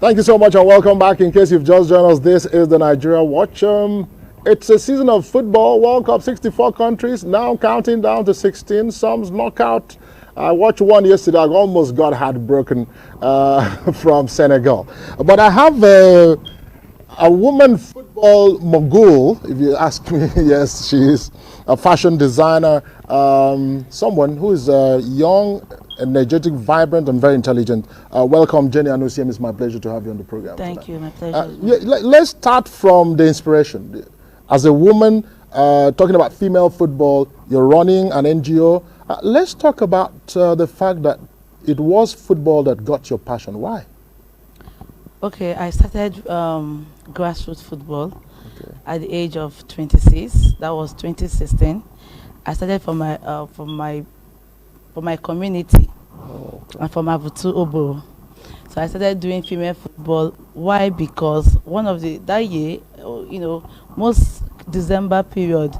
Thank you so much and welcome back. In case you've just joined us, this is the Nigeria Watch. It's a season of football. World Cup, 64 countries, now counting down to 16. Some's knockout. I watched one yesterday. I almost got heartbroken from Senegal. But I have a woman football mogul, if you ask me. Yes, she is a fashion designer, someone who is young, energetic, vibrant, and very intelligent. Welcome, Jenny Anusiem. It's my pleasure to have you on the program. Thank you, my pleasure. Let's start from the inspiration. As a woman, talking about female football, you're running an NGO. Let's talk about the fact that it was football that got your passion. Why? Okay, I started grassroots football at the age of 26. That was 2016. I started from my community and from Abutu Obo. So I started doing female football. Why? Because that year, most December period,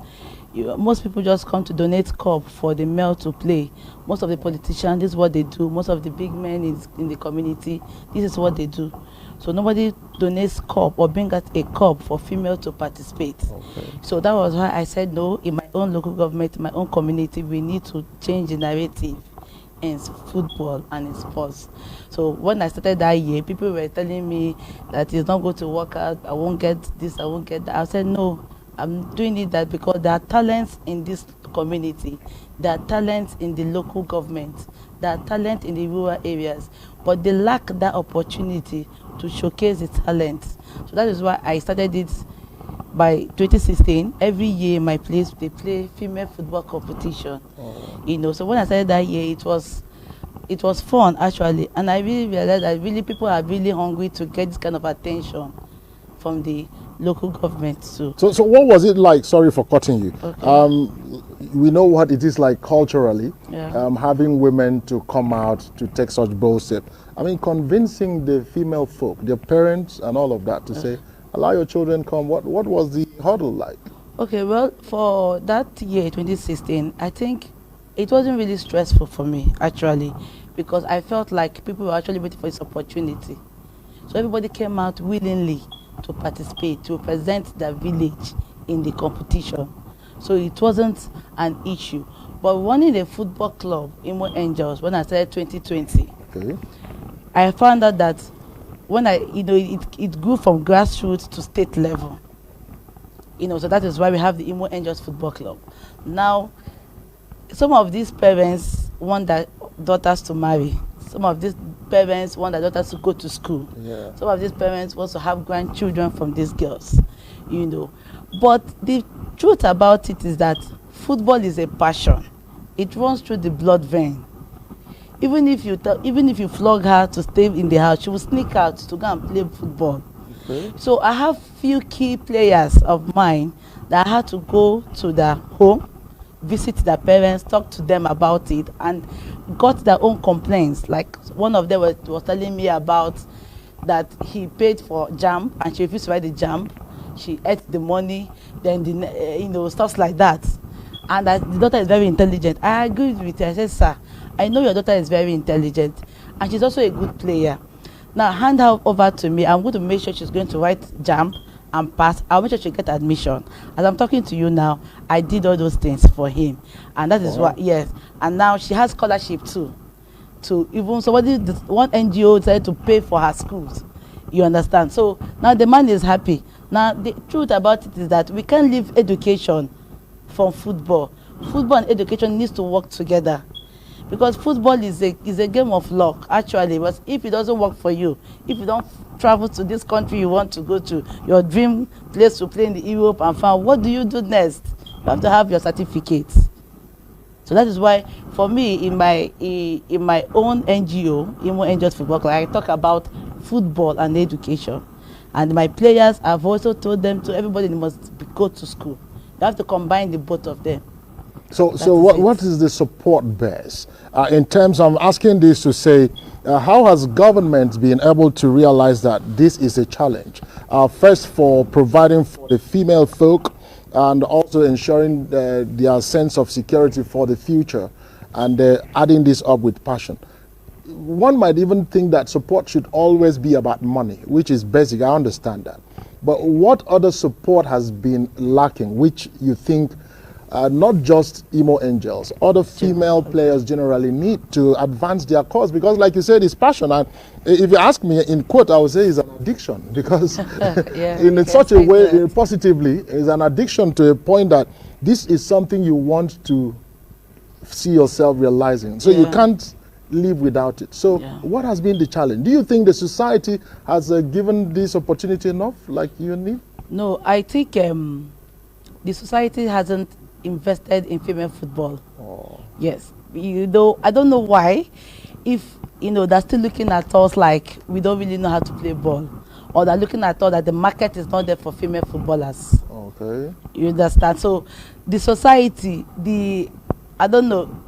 most people just come to donate cup for the male to play. Most of the politicians, this is what they do. Most of the big men in the community, this is what they do. So nobody donates cup or bring out a cup for female to participate. Okay. So that was why I said no, in my own local government, in my own community, we need to change the narrative in football and in sports. So when I started that year, people were telling me that it's not going to work out, I won't get this, I won't get that. I said no, I'm doing it that because there are talents in this community, there are talents in the local government, there are talent in the rural areas, but they lack that opportunity to showcase the talent. So that is why I started it by 2016. Every year in my place they play female football competition. So when I started that year, it was fun actually, and I really realized that really people are really hungry to get this kind of attention from the local government too. So what was it like? Sorry for cutting you. Okay. We know what it is like culturally, yeah. Having women to come out to take such bold steps. I mean, convincing the female folk, their parents and all of that to say, allow your children come. What was the hurdle like? Okay, well, for that year, 2016, I think it wasn't really stressful for me, actually, because I felt like people were actually waiting for this opportunity. So everybody came out willingly to participate, to represent their village in the competition. So it wasn't an issue. But running a football club, Imo Angels, when I started 2020, okay, I found out that when it grew from grassroots to state level. So that is why we have the Imo Angels Football Club. Now, some of these parents want their daughters to marry. Some of these parents want their daughters to go to school. Yeah. Some of these parents want to have grandchildren from these girls, But the truth about it is that football is a passion. It runs through the blood vein. Even if you flog her to stay in the house, she will sneak out to go and play football. Okay. So I have few key players of mine that I had to go to their home, visit their parents, talk to them about it, and got their own complaints. Like one of them was telling me about that he paid for jam and she refused to buy the jam. She ate the money, then stuff like that. And that the daughter is very intelligent. I agreed with her. I said, sir, I know your daughter is very intelligent and she's also a good player. Now hand her over to me. I'm going to make sure she's going to write jam and pass. I'll make sure she get admission. As I'm talking to you now, I did all those things for him. And that is what, yes. And now she has scholarship too. To even one NGO decided to pay for her schools. You understand? So now the man is happy. Now the truth about it is that we can't leave education from football. Football and education needs to work together. Because football is a game of luck, actually. But if it doesn't work for you, if you don't travel to this country you want to go to, your dream place to play in the Europe and find, what do you do next? You have to have your certificates. So that is why, for me, in my own NGO, Imo Angels Football Club, I talk about football and education. And my players, I've also told them to everybody must go to school. You have to combine the both of them. So what is the support base? In terms, I'm asking this to say, how has government been able to realize that this is a challenge? First, for providing for the female folk and also ensuring their sense of security for the future, and adding this up with passion. one might even think that support should always be about money, which is basic. I understand that. But what other support has been lacking, which you think not just Imo Angels, other female players generally need to advance their cause? Because like you said, it's passion. And if you ask me in quote, I would say it's an addiction, because in such a way, positively, it's an addiction to a point that this is something you want to see yourself realizing. So you can't live without it. So what has been the challenge? Do you think the society has given this opportunity enough, like you need? No, I think the society hasn't invested in female football. Yes, you know, I don't know why. If you know, they're still looking at us like we don't really know how to play ball, or they're looking at us that the market is not there for female footballers. Okay, you understand? So the society, I don't know.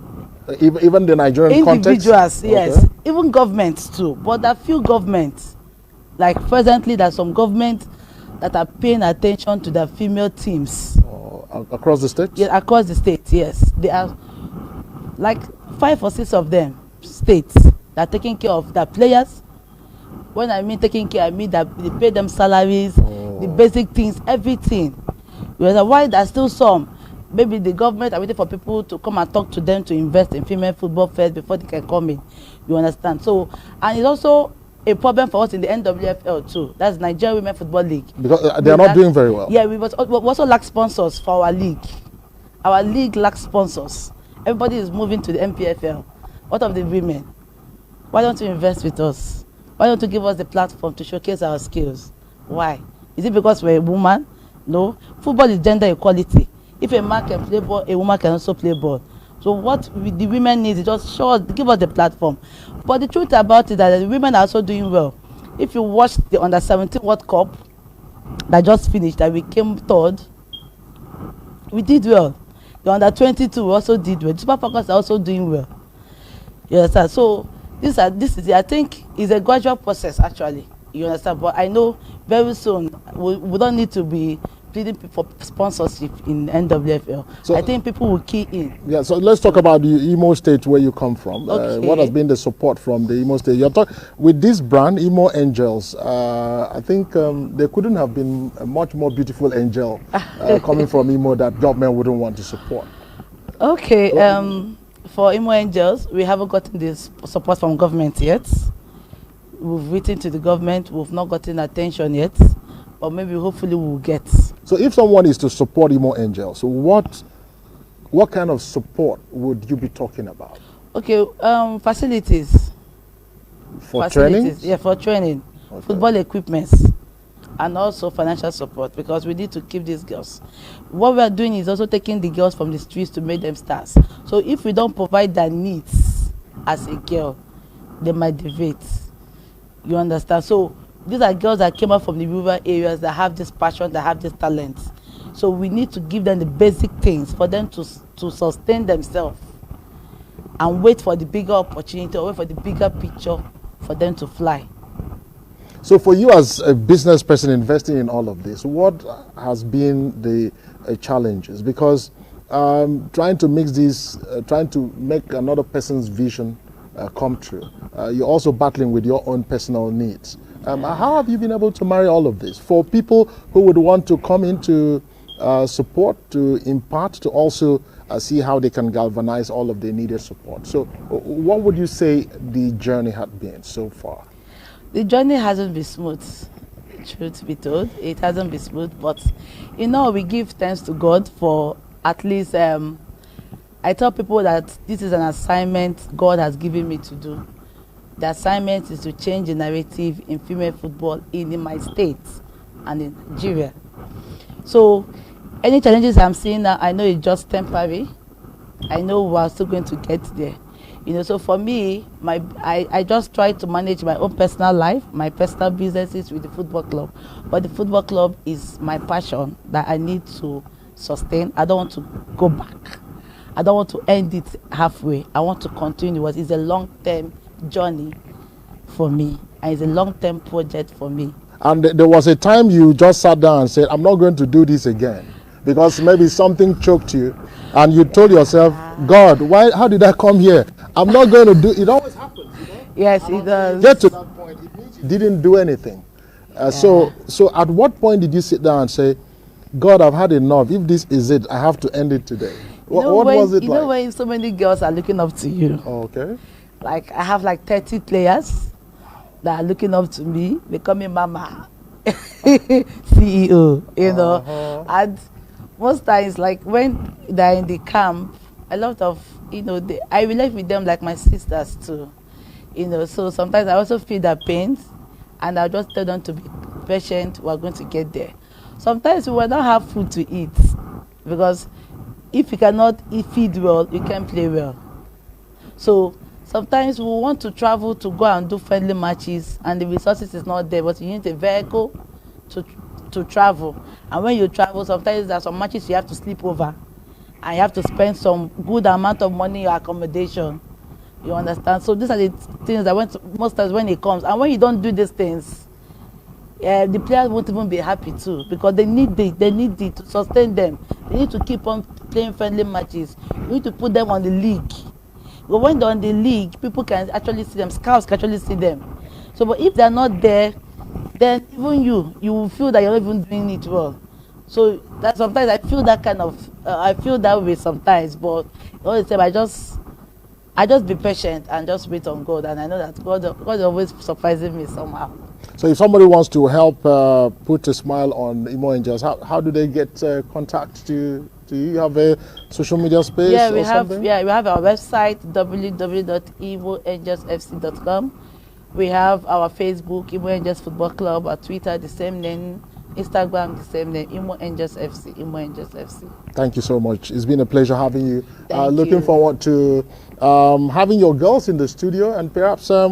Even the Nigerian individuals, context? Yes, even governments too. But there are few governments, like presently, there's some governments that are paying attention to the female teams. Across the state? Yeah, across the state, yes. There are like 5 or 6 of them states that are taking care of their players. When I mean taking care, I mean that they pay them salaries, the basic things, everything. Why there's still some, maybe the government are waiting for people to come and talk to them to invest in female football first before they can come in. You understand? So, and it's also a problem for us in the NWFL too. That's Nigeria Women Football League. Because they are not doing very well. Yeah, we also lack sponsors for our league. Our league lacks sponsors. Everybody is moving to the MPFL. What of the women? Why don't you invest with us? Why don't you give us the platform to showcase our skills? Why? Is it because we're a woman? No. Football is gender equality. If a man can play ball, a woman can also play ball. So what the women need is just show us, give us the platform. But the truth about it is that the women are also doing well. If you watch the Under-17 World Cup that just finished, that we came 3rd, we did well. The Under-22 also did well. The Super Falcons are also doing well. Yes, sir. So this is, I think, is a gradual process actually. You understand? But I know very soon we don't need to be pleading for sponsorship in NWFL. So I think people will key in. Yeah, so let's talk about the Imo State where you come from. Okay. What has been the support from the Imo State? You're with this brand, Imo Angels, I think there couldn't have been a much more beautiful angel coming from Imo that government wouldn't want to support. Okay, for Imo Angels, we haven't gotten this support from government yet. We've written to the government, we've not gotten attention yet, but maybe hopefully we'll get. So if someone is to support Imo Angels, what kind of support would you be talking about? Okay, facilities. For training? Yeah, for training. Okay. Football equipment, and also financial support, because we need to keep these girls. What we are doing is also taking the girls from the streets to make them stars. So if we don't provide their needs as a girl, they might deviate. You understand? So these are girls that came up from the rural areas that have this passion, that have this talent. So we need to give them the basic things for them to sustain themselves and wait for the bigger opportunity or wait for the bigger picture for them to fly. So for you as a business person investing in all of this, what has been the challenges? Because trying to mix these, trying to make another person's vision come true, you're also battling with your own personal needs. How have you been able to marry all of this? For people who would want to come into support, to impart, to also see how they can galvanize all of their needed support. So what would you say the journey had been so far? The journey hasn't been smooth, truth be told. It hasn't been smooth, but you know, we give thanks to God for at least, I tell people that this is an assignment God has given me to do. The assignment is to change the narrative in female football in my state and in Nigeria. So any challenges I'm seeing now, I know it's just temporary. I know we're still going to get there. You know, so for me, I just try to manage my own personal life, my personal businesses with the football club. But the football club is my passion that I need to sustain. I don't want to go back. I don't want to end it halfway. I want to continue. It's a long-term journey for me, and it's a long-term project for me. And there was a time you just sat down and said, I'm not going to do this again, because maybe something choked you, and you told yourself, God, why? How did I come here? I'm not going to do it. It always happens, you know? Yes, it does. Get to that point, it means you didn't do anything. So at what point did you sit down and say, God, I've had enough. If this is it, I have to end it today. What was it like? You know when so many girls are looking up to you. Okay. Like I have like 30 players that are looking up to me, becoming mama, CEO, you know. And most times, like when they're in the camp, a lot of, I relate with them like my sisters too, So sometimes I also feel their pains, and I'll just tell them to be patient. We're going to get there. Sometimes we will not have food to eat, because if you cannot feed well, you can't play well. So sometimes we want to travel to go and do friendly matches, and the resources is not there, but you need a vehicle to travel. And when you travel, sometimes there are some matches you have to sleep over, and you have to spend some good amount of money in your accommodation. You understand? So these are the things that most times when it comes, and when you don't do these things, the players won't even be happy too, because they need it to sustain them. They need to keep on playing friendly matches. You need to put them on the league. But when they're on the league, people can actually see them. Scouts can actually see them. So, but if they're not there, then even you will feel that you're not even doing it well. So that sometimes I feel that I feel that way sometimes. But all the time, I just be patient and just wait on God, and I know that God is always surprising me somehow. So if somebody wants to help put a smile on Imo Angels, how do they get contact to you? Do you have a social media space? Yeah, we have something? we have our website www.imoangelsfc.com. We have our Facebook, Imo Angels Football Club, our Twitter, the same name, Instagram, the same name, Imo Angels FC, Imo Angels FC. Thank you so much. It's been a pleasure having you. Thank looking you. forward to having your girls in the studio, and perhaps